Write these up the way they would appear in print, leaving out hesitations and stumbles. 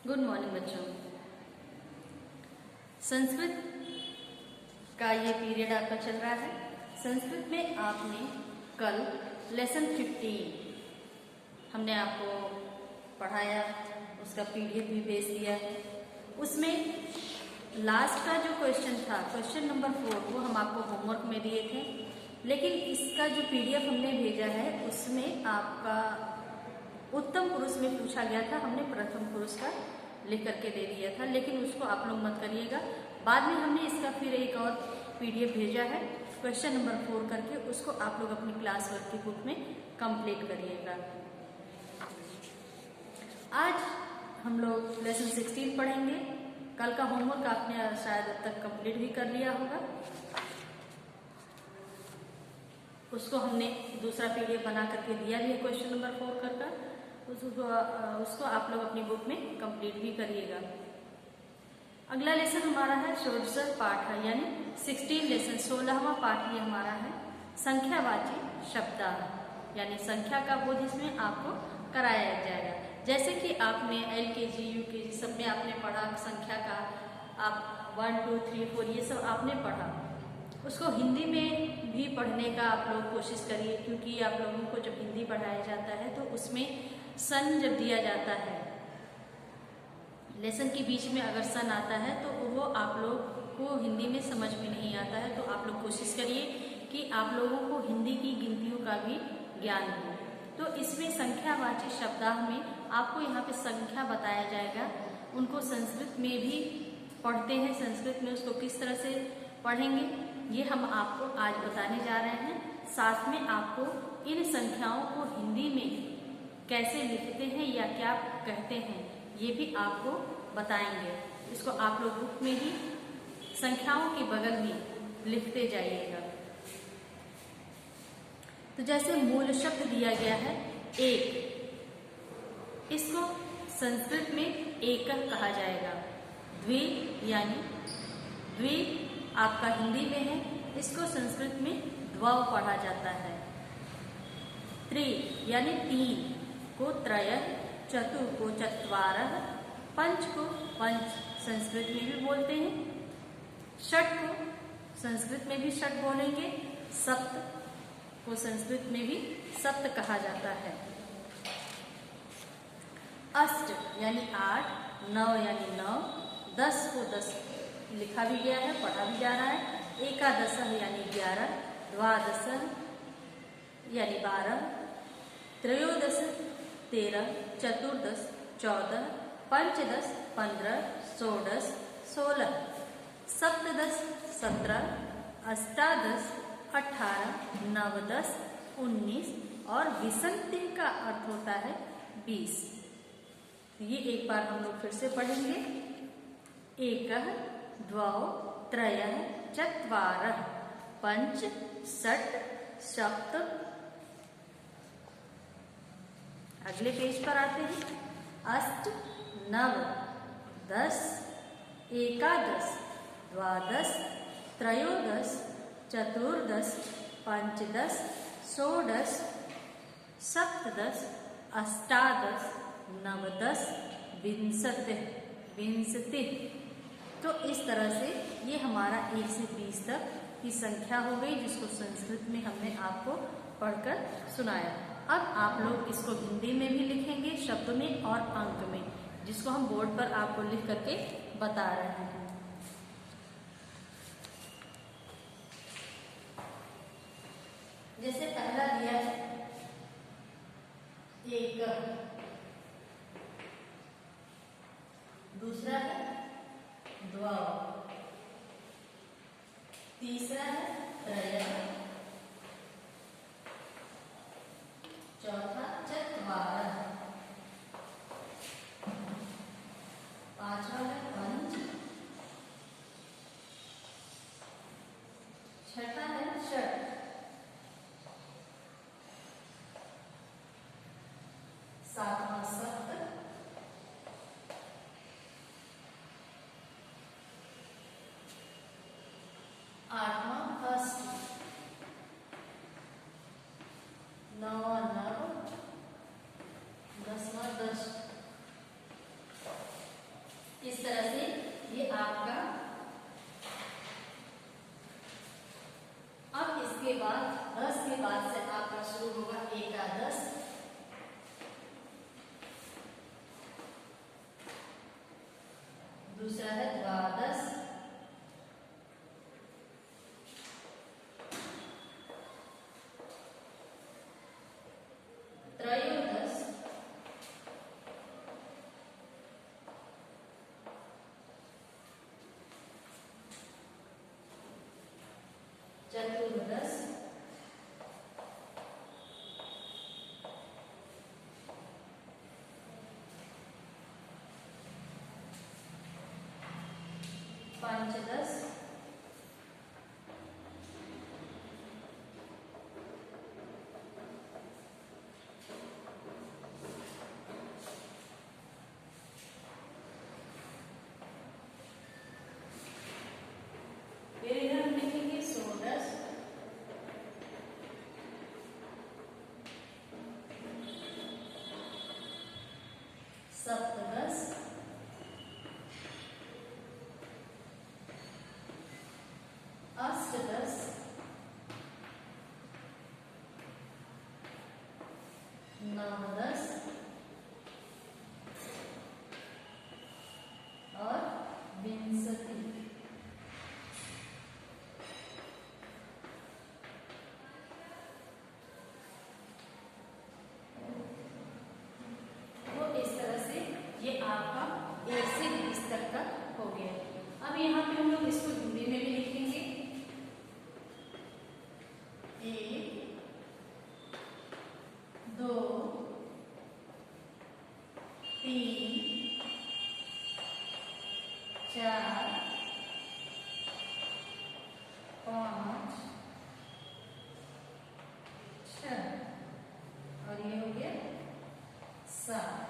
Good morning बच्चों। संस्कृत का ये पीरियड आपका चल रहा है। संस्कृत में आपने कल लेसन 15 हमने आपको पढ़ाया, उसका पीडीएफ भी भेज दिया है। उसमें लास्ट का जो क्वेश्चन था, क्वेश्चन नंबर 4, वो हम आपको होमवर्क में दिए थे, लेकिन इसका जो पीडीएफ हमने भेजा है उसमें आपका उत्तम पुरुष में पूछा गया था, हमने प्रथम पुरुष का लिख करके दे दिया था, लेकिन उसको आप लोग मत करिएगा। बाद में हमने इसका फिर एक और पीडीएफ भेजा है क्वेश्चन नंबर 4 करके, उसको आप लोग अपनी क्लास वर्क की बुक में कंप्लीट करिएगा। आज हम लोग लेसन 16 पढ़ेंगे। कल का होमवर्क आपने शायद अब तक कंप्लीट भी कर लिया होगा। उसको हमने दूसरा पीडीएफ बना करके दिया भी है क्वेश्चन नंबर 4 कर उसको आप लोग अपनी बुक में कंप्लीट भी करिएगा। अगला लेसन हमारा है षोडश पाठ है, यानी 16 लेसन 16वां पाठ ये हमारा है संख्यावाची शब्दाह, यानी संख्या का बोध इसमें आपको कराया जाएगा। जैसे कि आपने एलकेजी यूकेजी सब में आपने पढ़ा संख्या का, आप 1 2 3 4 ये सब आपने पढ़ा, उसको हिंदी में भी पढ़ने का आप लोग कोशिश करिए, क्योंकि आप लोगों को जब हिंदी पढ़ाया जाता है तो उसमें सन जब दिया जाता है, लेसन के बीच में अगर सन आता है तो वो आप लोग को हिंदी में समझ में नहीं आता है। तो आप लोग कोशिश करिए कि आप लोगों को हिंदी की गिनतियों का भी ज्ञान हो। तो इसमें संख्यावाची शब्दाह में आपको यहाँ पे संख्या बताया जाएगा। उनको संस्कृत में भी पढ़ते हैं, संस्कृत में उसको किस तरह से पढ़ेंगे ये हम आपको आज बताने जा रहे हैं। साथ में आपको इन संख्याओं को हिंदी में कैसे लिखते हैं या क्या कहते हैं ये भी आपको बताएंगे। इसको आप लोग बुक में ही संख्याओं के बगल में लिखते जाइएगा। तो जैसे मूल शब्द दिया गया है एक, इसको संस्कृत में एक कहा जाएगा। द्वि यानी द्वि आपका हिंदी में है, इसको संस्कृत में द्वौ पढ़ा जाता है। त्रि यानी तीन को त्रय, चतुर को चत्वारः, पंच को पंच संस्कृत में भी बोलते हैं, षट को संस्कृत में भी षट बोलेंगे, सप्त को संस्कृत में भी सप्त कहा जाता है। अष्ट यानी 8, 9 यानी 9, 10 को 10 लिखा भी गया है, पढ़ा भी जा रहा है। एकादश यानी 11, द्वादश यानी 12, त्रयोदश 13, चतुर्दश 14, पंचदश 15, षोडश 16, सप्तदश 17, अष्टादश 18, नवदश 19 और विसंति का अर्थ होता है 20। ये एक बार हम लोग फिर से पढ़ेंगे। एकः द्वौ त्रयः चत्वारः पंच षट् सप्त। अगले पेज पर आते हैं। अष्ट, नव, 10, एकादश, द्वादश, त्रयोदश, चतुर्दश, पंचदश, षोडश, सप्तदश, अष्टादश, नवदश, विंशति। तो इस तरह से ये हमारा 1 से 20 तक की संख्या हो गई, जिसको संस्कृत में हमने आपको पढ़कर सुनाया। अब आप लोग इसको हिंदी में भी लिखेंगे शब्द में और अंक में, जिसको हम बोर्ड पर आपको लिख करके बता रहे हैं। जैसे पहला दिया है एक, दूसरा है द्वौ, तीसरा है त्रय, चौथा चत्वारः, पांचवा है पंच, छठा है षट, सातवां सप्त, आठवां अष्ट, नौवां नव, 10वां 10, इस तरह से ये आपका। अब इसके बाद 10 के बाद से आपका शुरू होगा एकादश, दूसरा है द्वादश, त्रयोदश, चतुर्दश, पंचदश, फिर इधर हम लिखेंगे षोडश, सप्तदश, अष्टदश, नवदश और विंशति। तो इस तरह से ये आपका 1 से 20 तक का हो गया। अब यहाँ पे हम लोग इसको हिंदी में भी लिखेंगे। 1, 2, 3, 4, 5, 6 और ये हो गया 7।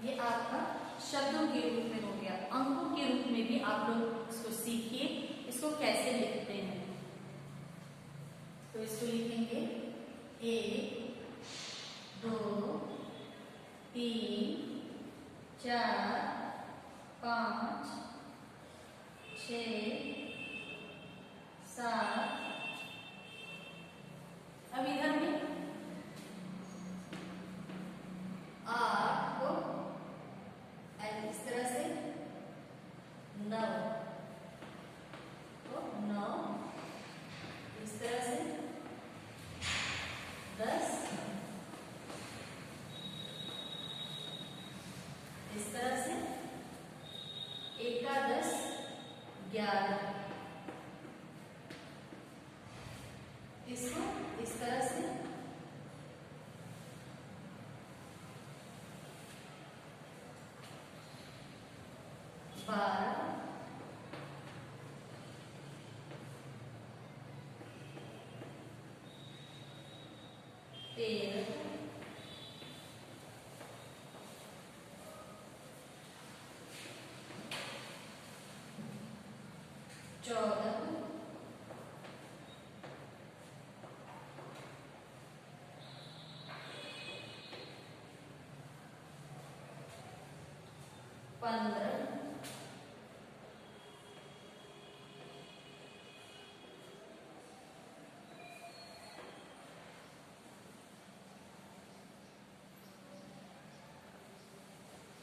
ये आपका शब्दों के रूप में हो गया। अंकों के रूप में भी आप लोग इसको सीखिए, इसको कैसे लिखते हैं। तो इसको लिखेंगे 1, 2, 3, 4, 5, 6, 7। अब इधर में 8 को इस तरह से 9 तो 9 इस तरह से 10 इस तरह से एकादश 11 इसको इस तरह से 12 13 14 15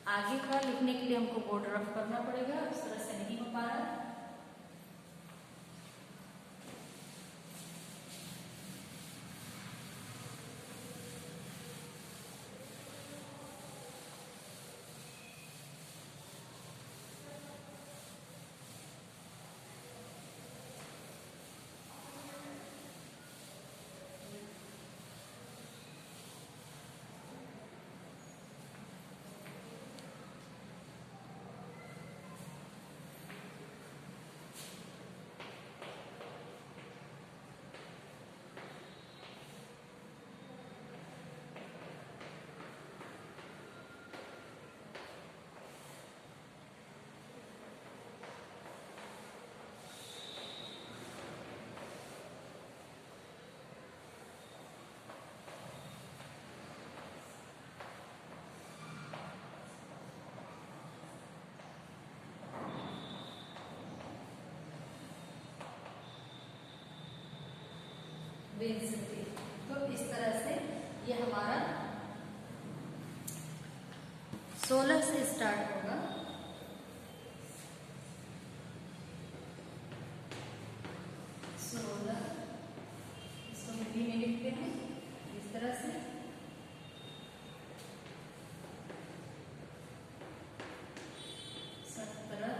आगे का लिखने के लिए हमको बोर्ड रफ करना पड़ेगा, इस तरह से नहीं हो पा रहा। विंशति। तो इस तरह से ये हमारा 16 से स्टार्ट होगा। 16 इसको हिंदी में लिखते हैं इस तरह से। 17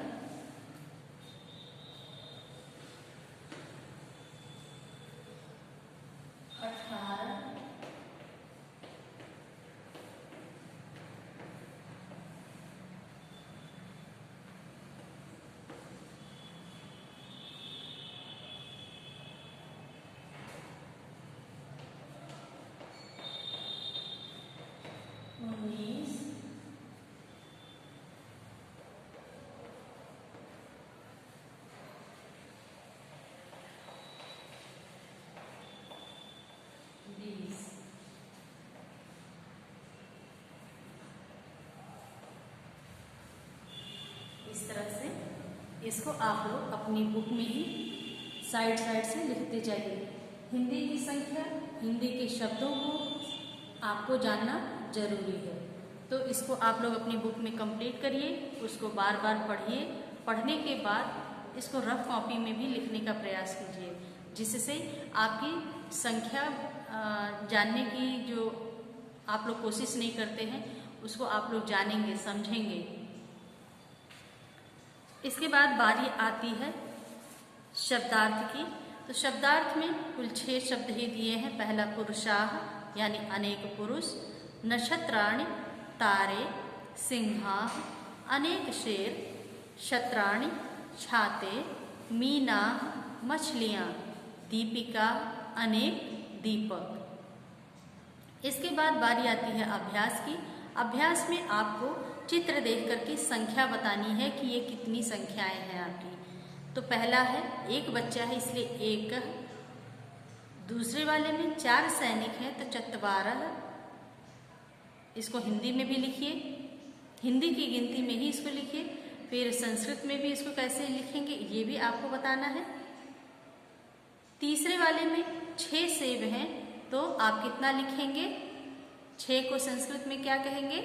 18 19 20। इस तरह से इसको आप लोग अपनी बुक में ही साइड साइड से लिखते जाइए। हिंदी की संख्या, हिंदी के शब्दों को आपको जानना जरूरी है। तो इसको आप लोग अपनी बुक में कंप्लीट करिए, उसको बार बार पढ़िए। पढ़ने के बाद इसको रफ कॉपी में भी लिखने का प्रयास कीजिए, जिससे आपकी संख्या जानने की जो आप लोग कोशिश नहीं करते हैं उसको आप लोग जानेंगे, समझेंगे। इसके बाद बारी आती है शब्दार्थ की। तो शब्दार्थ में कुल 6 शब्द ही दिए हैं। पहला पुरुषाः यानी अनेक पुरुष, नक्षत्राणि तारे, सिंहाः अनेक शेर, शत्राणि छाते, मीनाः मछलियाँ, दीपिका अनेक दीपक। इसके बाद बारी आती है अभ्यास की। अभ्यास में आपको चित्र देख करके संख्या बतानी है कि ये कितनी संख्याएं हैं आपकी। तो पहला है एक बच्चा है इसलिए एक, दूसरे वाले में 4 सैनिक हैं तो 4। इसको हिंदी में भी लिखिए, हिंदी की गिनती में ही इसको लिखिए। फिर संस्कृत में भी इसको कैसे लिखेंगे ये भी आपको बताना है। तीसरे वाले में 6 सेब हैं तो आप कितना लिखेंगे? 6 को संस्कृत में क्या कहेंगे?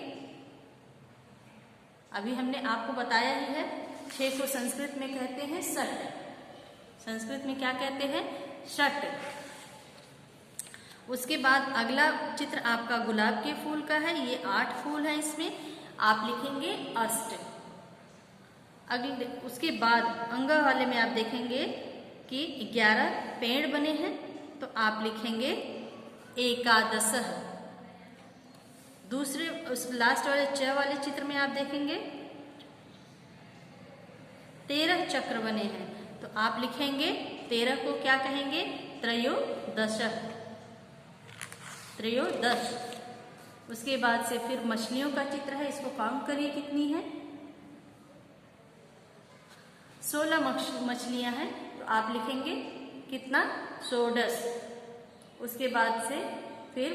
अभी हमने आपको बताया ही है। 6 को संस्कृत में कहते हैं षट। संस्कृत में क्या कहते हैं? षट। उसके बाद अगला चित्र आपका गुलाब के फूल का है। ये 8 फूल हैं, इसमें आप लिखेंगे अष्ट। अगले उसके बाद अंग वाले में आप देखेंगे कि 11 पेड़ बने हैं तो आप लिखेंगे एकादश। दूसरे उस लास्ट वाले च वाले चित्र में आप देखेंगे 13 चक्र बने हैं तो आप लिखेंगे 13 को क्या कहेंगे? त्रयोदश। त्रयोदश। उसके बाद से फिर मछलियों का चित्र है, इसको काउंट करिए कितनी है? 16 मछलियां हैं तो आप लिखेंगे कितना? 16। उसके बाद से फिर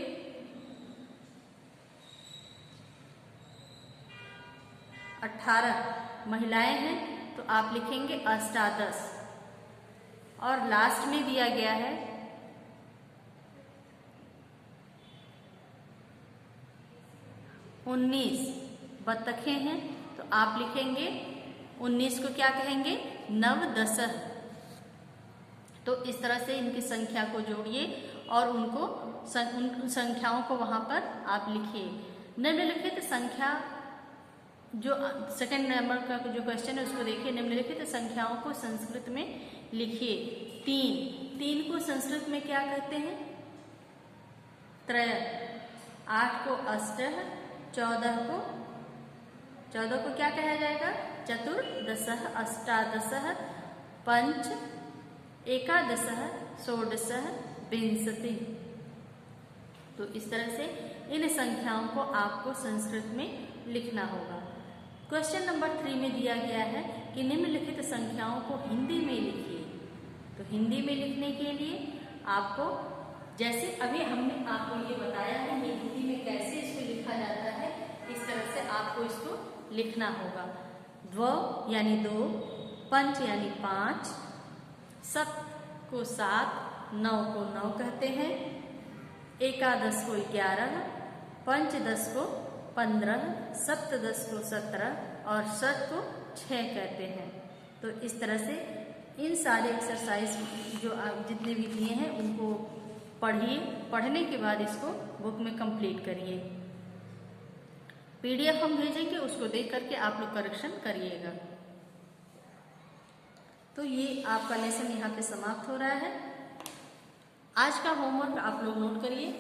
18 महिलाएं हैं तो आप लिखेंगे अष्टादश। और लास्ट में दिया गया है 19 बत्तखें हैं तो आप लिखेंगे 19 को क्या कहेंगे? नवदश। तो इस तरह से इनकी संख्या को जोड़िए और उनको उन संख्याओं को वहां पर आप लिखिए। निम्नलिखित संख्या जो सेकंड नंबर का जो क्वेश्चन है उसको देखिए। निम्नलिखित संख्याओं को संस्कृत में लिखिए। 3 को संस्कृत में क्या कहते हैं? त्रय। 8 को अष्ट, 14 को क्या कहा जाएगा? चतुर्दश, अष्टादश, पंच, एकादश, षोडश, विंशति। तो इस तरह से इन संख्याओं को आपको संस्कृत में लिखना होगा। क्वेश्चन नंबर 3 में दिया गया है कि निम्नलिखित संख्याओं को हिंदी में लिखिए। तो हिंदी में लिखने के लिए आपको जैसे अभी हमने आपको ये बताया है कि हिंदी में कैसे इसको लिखा जाता है, इस तरह से आपको इसको लिखना होगा। द्व यानी 2, पंच यानी 5, सप्त को 7, 9 को 9 कहते हैं, एकादश को 11, पंचदश को 15, सप्तदश को 17 और षट को 6 कहते हैं। तो इस तरह से इन सारे एक्सरसाइज जो आप जितने भी दिए हैं उनको पढ़िए, पढ़ने के बाद इसको बुक में कंप्लीट करिए। PDF हम भेजेंगे, उसको देख करके आप लोग करेक्शन करिएगा। तो ये आपका लेसन यहाँ पे समाप्त हो रहा है। आज का होमवर्क आप लोग नोट करिए।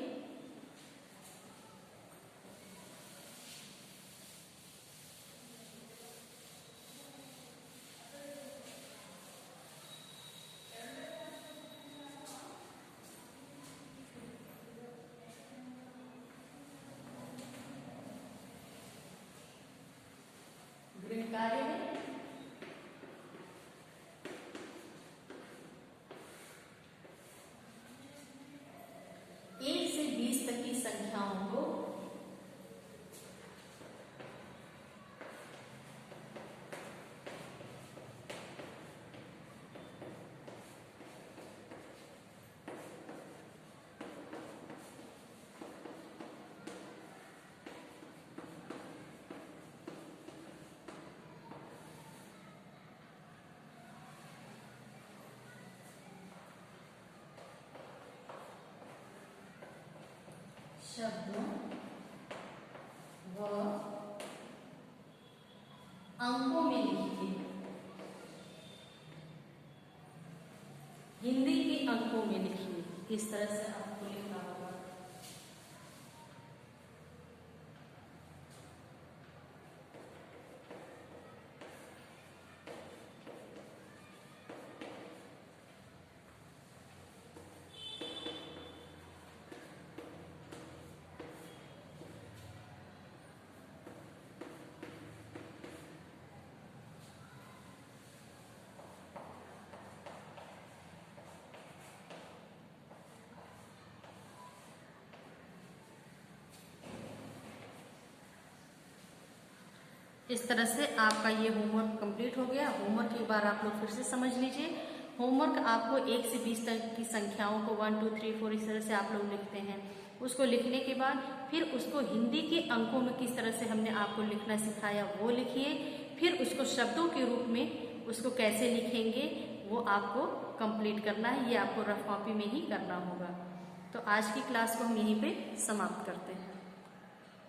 गृह कार्य में 1 से 20 तक की संख्याओं को शब्दों व अंकों में लिखिए। हिंदी के अंकों में लिखिए। इस तरह से आपको लिखना होगा। इस तरह से आपका ये होमवर्क कंप्लीट हो गया। होमवर्क एक बार आप लोग फिर से समझ लीजिए। होमवर्क आपको 1 से 20 तक की संख्याओं को 1 2 3 4 इस तरह से आप लोग लिखते हैं। उसको लिखने के बाद फिर उसको हिंदी के अंकों में किस तरह से हमने आपको लिखना सिखाया वो लिखिए। फिर उसको शब्दों के रूप में उसको कैसे लिखेंगे वो आपको कंप्लीट करना है। ये आपको रफ कॉपी में ही करना होगा। तो आज की क्लास को हम यहीं पे समाप्त करते हैं।